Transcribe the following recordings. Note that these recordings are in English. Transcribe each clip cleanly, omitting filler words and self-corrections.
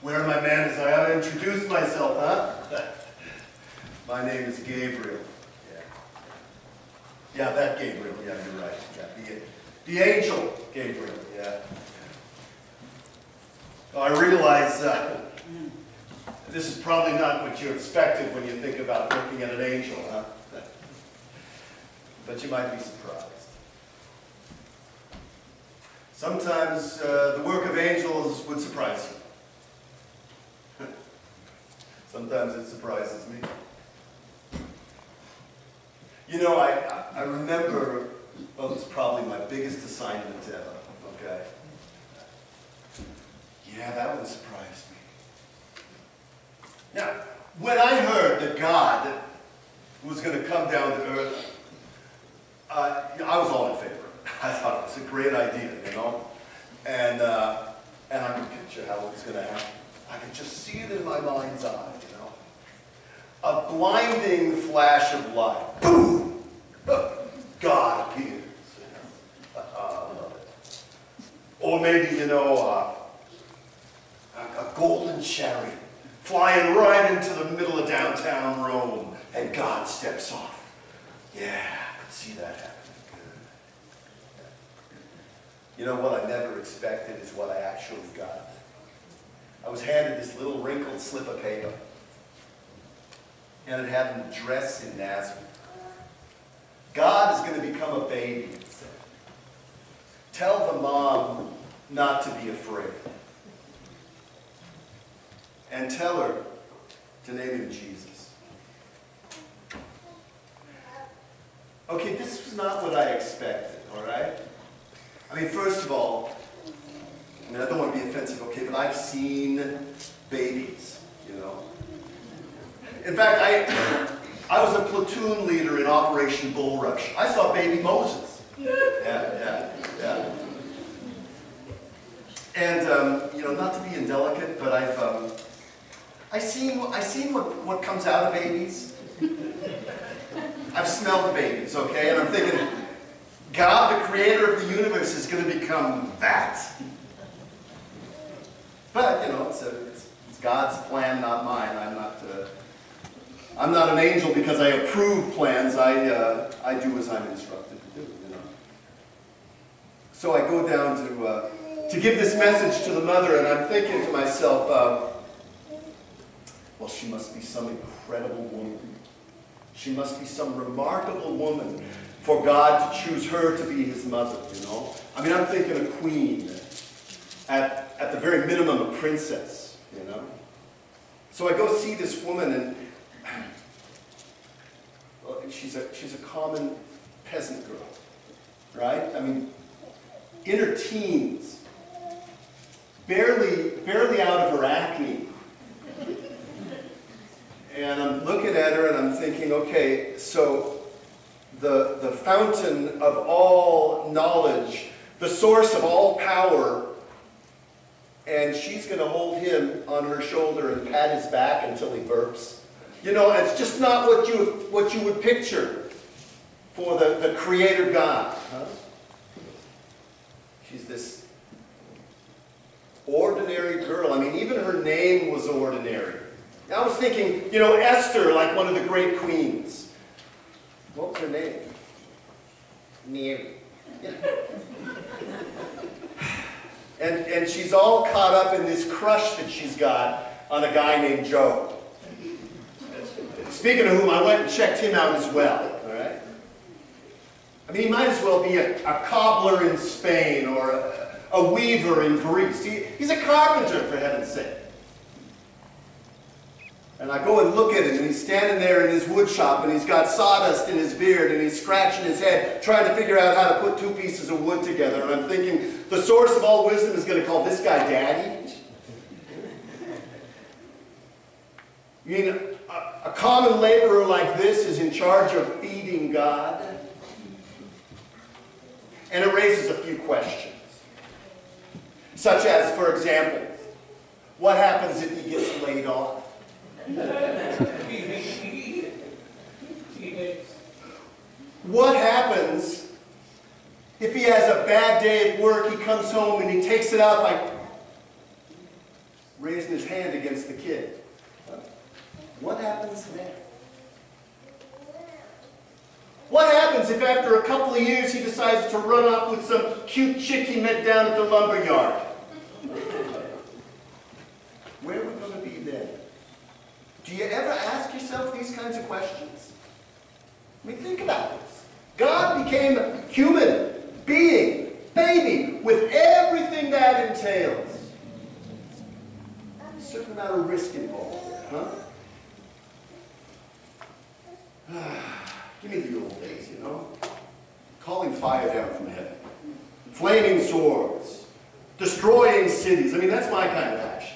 Where are my manners? I ought to introduce myself, huh? My name is Gabriel. Yeah, that Gabriel. Yeah, you're right. Yeah, the angel Gabriel. Yeah. Well, I realize this is probably not what you expected when you think about looking at an angel, huh? But you might be surprised. Sometimes the work of angels would surprise you. Sometimes it surprises me. You know, I remember, well, it was probably my biggest assignment ever, okay? Yeah, that one surprised me. Now, when I heard that God was going to come down to earth, I was all in favor. I thought it was a great idea, you know? And I could picture how it was going to happen. I could just see it in my mind's eye, you know? A blinding flash of light. Boom! God appears. I love it. Or maybe, you know, a golden chariot flying right into the middle of downtown Rome, and God steps off. Yeah, I could see that happening. You know, what I never expected is what I actually got. I was handed this little wrinkled slip of paper, and it had an address in Nazareth. God is going to become a baby, it said. Tell the mom not to be afraid. And tell her to name him Jesus. Okay, this was not what I expected, all right? I mean, first of all, I don't want to be offensive, okay, but I've seen babies, you know. In fact, I was a platoon leader in Operation Bull Rush. I saw baby Moses. Yeah. And, you know, not to be indelicate, but I've seen what comes out of babies. I've smelled babies, okay, and I'm thinking, God, the creator of the universe, is going to become that. But, you know, it's God's plan, not mine. I'm not an angel because I approve plans. I do as I'm instructed to do, you know. So I go down to give this message to the mother, and I'm thinking to myself, well, she must be some incredible woman. She must be some remarkable woman for God to choose her to be his mother, you know. I mean, I'm thinking a queen, at the very minimum a princess, you know. So I go see this woman, and well, she's a common peasant girl, right? I mean, in her teens, barely out of her acne. And I'm looking at her and I'm thinking, okay, so the fountain of all knowledge, the source of all power, and she's going to hold him on her shoulder and pat his back until he burps. You know, it's just not what you would picture for the Creator God. Huh? She's this ordinary girl. I mean, even her name was ordinary. I was thinking, you know, Esther, like one of the great queens. What was her name? Mary. Yeah. And she's all caught up in this crush that she's got on a guy named Joe. Speaking of whom, I went and checked him out as well, all right? I mean, he might as well be a cobbler in Spain or a weaver in Greece. He's a carpenter, for heaven's sake. And I go and look at him, and he's standing there in his wood shop, and he's got sawdust in his beard, and he's scratching his head, trying to figure out how to put two pieces of wood together. And I'm thinking, the source of all wisdom is going to call this guy Daddy? You mean a common laborer like this is in charge of feeding God? And it raises a few questions. Such as, for example, what happens if he gets laid off? What happens if he has a bad day at work, he comes home and he takes it out by raising his hand against the kid. What happens then? What happens if after a couple of years he decides to run off with some cute chick he met down at the lumber yard? Where are we going to be then? Do you ever ask yourself these kinds of questions? I mean, think about this. God became a human being, baby, with everything that entails. A certain amount of risk involved, huh? Give me the old days, you know? Calling fire down from heaven. Flaming swords. Destroying cities. I mean, that's my kind of actions.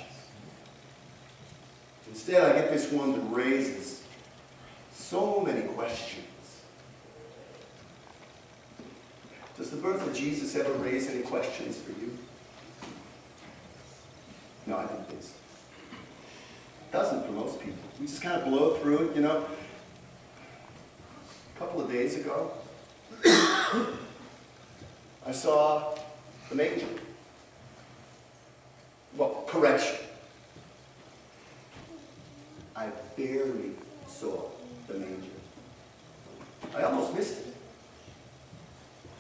Instead, I get this one that raises so many questions. Does the birth of Jesus ever raise any questions for you? No, I don't think so. It doesn't for most people. We just kind of blow through it, you know? A couple of days ago, I saw the manger. Well, correction. I barely saw the manger. I almost missed it.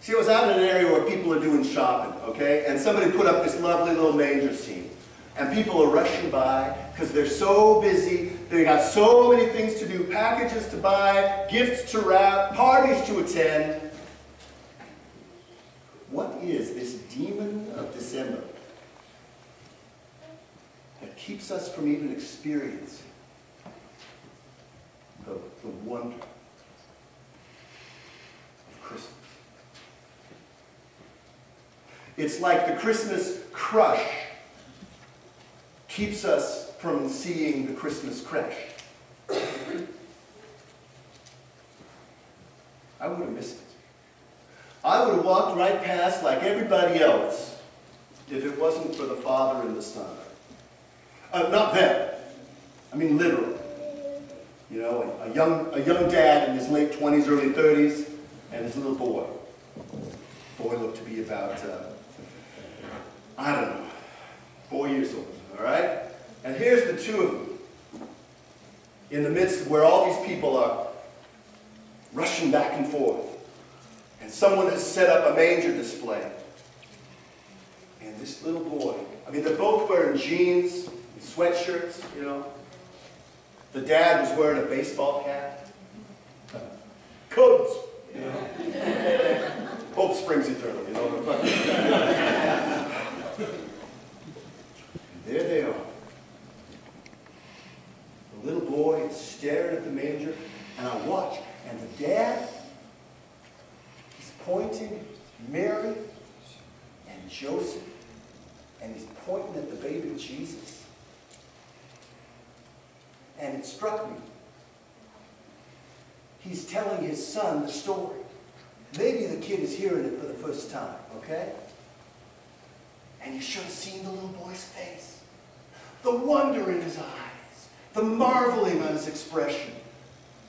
See, I was out in an area where people are doing shopping, okay? And somebody put up this lovely little manger scene. And people are rushing by because they're so busy. They got so many things to do, packages to buy, gifts to wrap, parties to attend. What is this demon of December that keeps us from even experiencing the wonder of Christmas? It's like the Christmas crush keeps us from seeing the Christmas crash. I would have missed it. I would have walked right past like everybody else if it wasn't for the Father and the Son. Not them. I mean literally. You know, a young dad in his late 20s, early 30s, and his little boy. The boy looked to be about, I don't know, 4 years old. All right? And here's the two of them in the midst of where all these people are rushing back and forth. And someone has set up a manger display. And this little boy, I mean, they're both wearing jeans and sweatshirts, you know. The dad was wearing a baseball cap. Cubs, you know. Hope springs eternal, you know. There they are. The little boy is staring at the manger, and I watch. And the dad, he's pointing Mary and Joseph, and he's pointing at the baby Jesus. And it struck me. He's telling his son the story. Maybe the kid is hearing it for the first time, okay? And you should have seen the little boy's face. The wonder in his eyes. The marveling on his expression.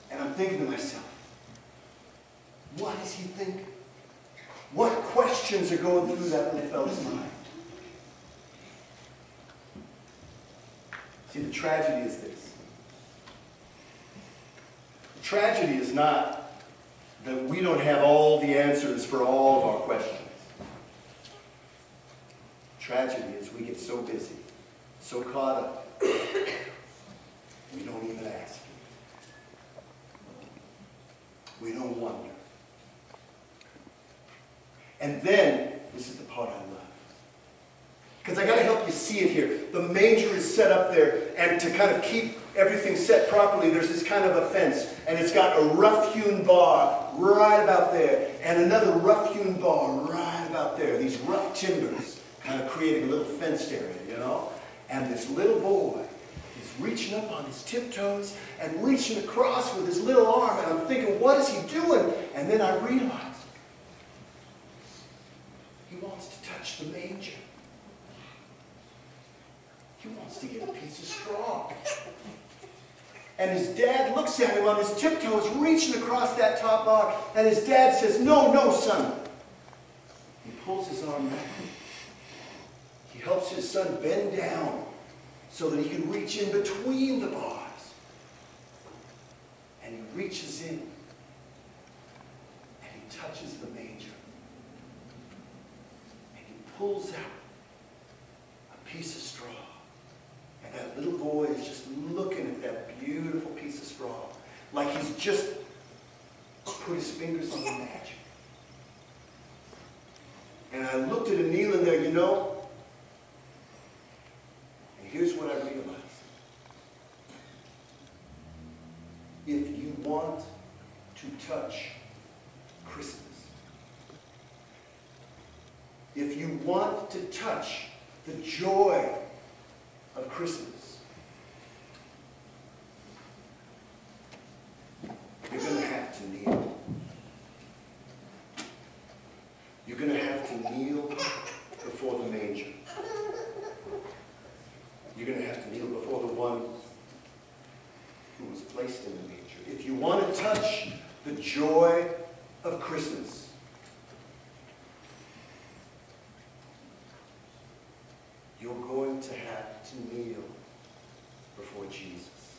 And I'm thinking to myself, what is he thinking? What questions are going through that little fella's mind? See, the tragedy is this. The tragedy is not that we don't have all the answers for all of our questions. Tragedy is we get so busy, so caught up, we don't even ask. We don't wonder. And then, this is the part I love. Because I got to help you see it here. The manger is set up there, and to kind of keep everything set properly, there's this kind of a fence, and it's got a rough-hewn bar right about there, and another rough-hewn bar right about there. These rough timbers kind of creating a little fenced area, you know? And this little boy is reaching up on his tiptoes and reaching across with his little arm, and I'm thinking, what is he doing? And then I realized he wants to touch the manger. He wants to get a piece of straw. And his dad looks at him on his tiptoes, reaching across that top bar, and his dad says, "No, no, son." He pulls his arm back. He helps his son bend down so that he can reach in between the bars. And he reaches in and he touches the manger. And he pulls out a piece of straw. And that little boy is just looking at that beautiful piece of straw like he's just put his fingers on the magic. And I looked at him kneeling there, you know, and here's what I realized. If you want to touch Christmas, if you want to touch the joy of Christmas, you're going to have to kneel. You're going to have to kneel before the manger. You're going to have to kneel before the one who was placed in the manger. If you want to touch the joy of Christmas, you're going to have to kneel before Jesus.